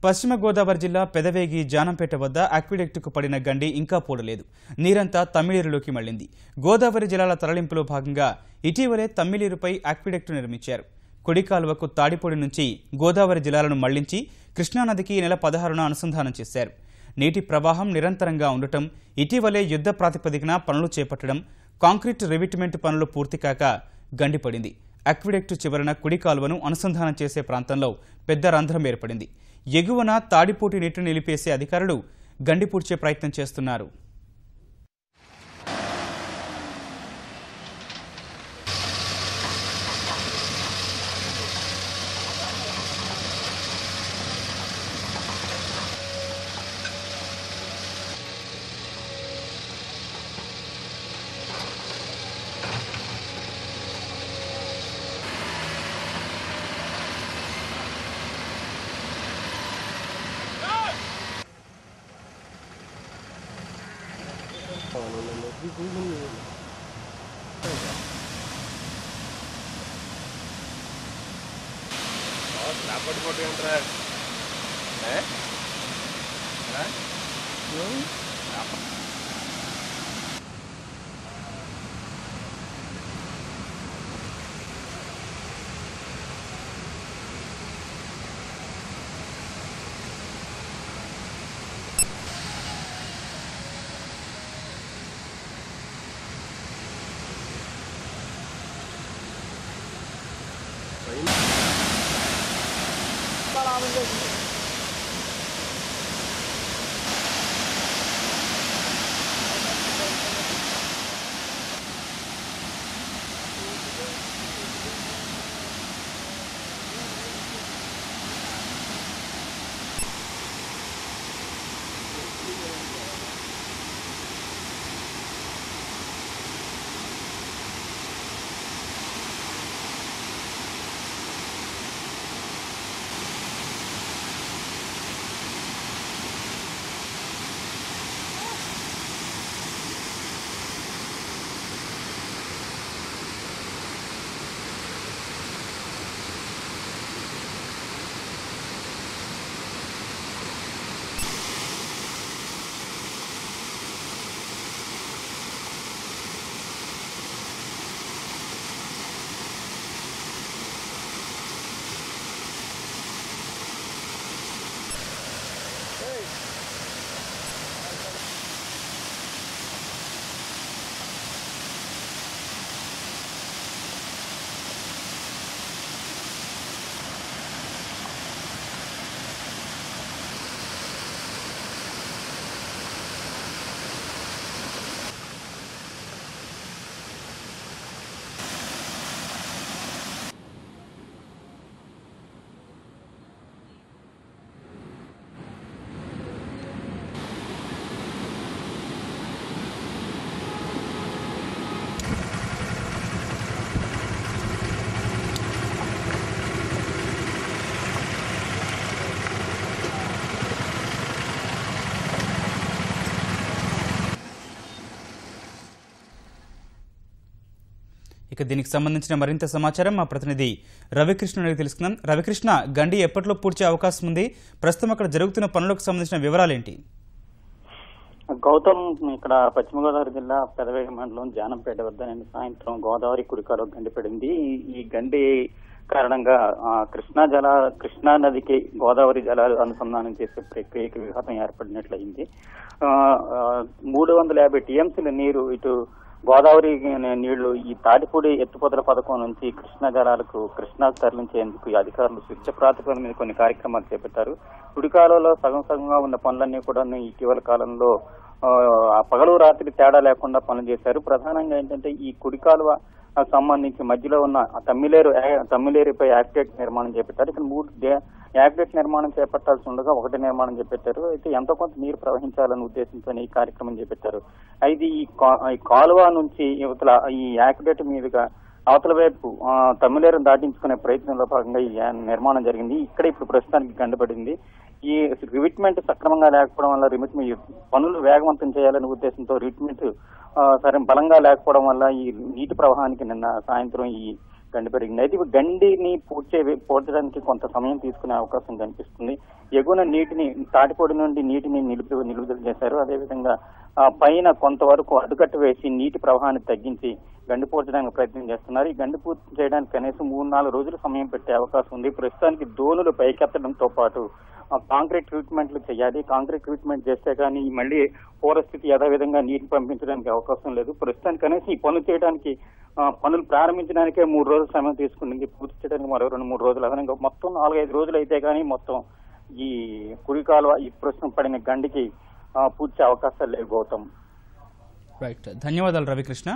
పశ్చిమ గోదావరి జిల్లా పెదవేగి జానంపేట వద్ద అక్విడక్టుకు పడిన గండి ఇంకా పూడలేదు. నీరంతా తమ్మిలేరులోకి మళ్లింది. గోదావరి జలాల తరలింపులో భాగంగా ఇటీవలే తమ్మిలేరుపై అక్విడక్టు నిర్మించారు. కుడి కాలువకు తాడిపొడి నుంచి గోదావరి జలాలను మళ్లించి కృష్ణానదికి ఈ నెల 16న అనుసంధానం చేశారు. నీటి ప్రవాహం నిరంతరంగా ఉండటం, ఇటీవలే యుద్ధ ప్రాతిపదికన పనులు చేపట్టడం, కాంక్రీట్ రివిట్మెంట్ పనులు పూర్తికాక గండిపడింది. అక్విడక్టు చివరన కుడి కాలువను అనుసంధానం చేసే ప్రాంతంలో పెద్ద రంధ్రం ఏర్పడింది. ఎగువన తాడిపోటి నీటిని నిలిపేసే అధికారులు గండి పూడ్చే ప్రయత్నం చేస్తున్నారు. దీనికి సంబంధించిన మరింత సమాచారం మా ప్రతినిధి రవికృష్ణ అడిగి తెలుసుకుందాం. రవికృష్ణ, గండి ఎప్పట్లో పూడ్చే అవకాశం ఉంది? ప్రస్తుతం అక్కడ జరుగుతున్న పనులకు సంబంధించిన వివరాలేంటి? గౌతమ్, ఇక్కడ పశ్చిమ గోదావరి జిల్లా పెదవేగి మండలం జానంపేట వద్ద నిన్న సాయంత్రం గోదావరి కుడికాలో గండి పడింది. ఈ గండి కారణంగా కృష్ణా నదికి గోదావరి జలాలు అనుసంధానం చేసే ప్రక్రియకి విఘాతం ఏర్పడినట్లయింది. 350 టీఎంసీల నీరు ఇటు గోదావరి నీళ్లు ఈ తాటిపూడి ఎత్తిపోతల పథకం నుంచి కృష్ణా జలాలకు కృష్ణాకు తరలించేందుకు ఈ అధికారులు యుద్ధ ప్రాతిపదికన మీద కొన్ని కార్యక్రమాలు చేపట్టారు. కుడికాలలో సగంగా ఉన్న పనులన్నీ కూడా ఇటీవల కాలంలో పగలు రాత్రి తేడా లేకుండా పనులు చేశారు. ప్రధానంగా ఏంటంటే ఈ కుడికాలువ సంబంధించి మధ్యలో ఉన్న తమ్మిలేరుపై యాక్విడక్ట్ నిర్మాణం చేపట్టారు. ఇక్కడ 3 యాక్విడక్ట్ నిర్మాణం చేపట్టాల్సి ఉండగా 1 నిర్మాణం చేపట్టారు. అయితే ఎంతో కొంత నీరు ప్రవహించాలనే ఉద్దేశంతో ఈ కార్యక్రమం చేపట్టారు. అయితే ఈ కాలువ నుంచి యువతల ఈ యాక్విడక్ట్ మీదుగా అవతల వైపు తమ్మిలేరును దాటించుకునే ప్రయత్నంలో భాగంగా ఈ నిర్మాణం జరిగింది. ఇక్కడ ఇప్పుడు ప్రస్తుతానికి గండిపడింది. ఈ రివిట్మెంట్ సక్రమంగా లేకపోవడం వల్ల పనులు వేగవంతం చేయాలనే ఉద్దేశంతో రివిట్మెంట్ సరే బలంగా లేకపోవడం వల్ల ఈ నీటి ప్రవాహానికి నిన్న సాయంత్రం ఈ గండి పెరిగింది. అయితే గండిని పూడ్చడానికి కొంత సమయం తీసుకునే అవకాశం కనిపిస్తుంది. ఎగువన నీటిని తాటిపొడి నుండి నీటిని నిలుపుదల చేశారు. అదేవిధంగా పైన కొంతవరకు అడ్డుకట్ట వేసి నీటి ప్రవాహాన్ని తగ్గించి గండి పూడ్చడానికి ప్రయత్నం చేస్తున్నారు. ఈ గండి పూర్తి చేయడానికి కనీసం 3-4 రోజులు సమయం పెట్టే అవకాశం ఉంది. ప్రస్తుతానికి దోణులు పైకెత్తడంతో పాటు కాంక్రీట్ ట్రీట్మెంట్లు చేయాలి. కాంక్రీట్ ట్రీట్మెంట్ చేస్తే కానీ మళ్ళీ పూర్వస్థితి యథావిధంగా నీరు పంపించడానికి అవకాశం లేదు. ప్రస్తుతానికి కనీసం ఈ పనులు చేయడానికి పనులు ప్రారంభించడానికే 3 రోజులు సమయం తీసుకుంటుంది. పూర్తి చేయడానికి మరో 2-3 రోజులు అదనంగా మొత్తం 4-5 రోజులు అయితే కానీ మొత్తం ఈ కుడి కాలువ ఈ ప్రస్తుతం పడిన గండికి పూర్తి అవకాశాలు లేవు. గౌతమ్. రైట్, ధన్యవాదాలు రవికృష్ణ.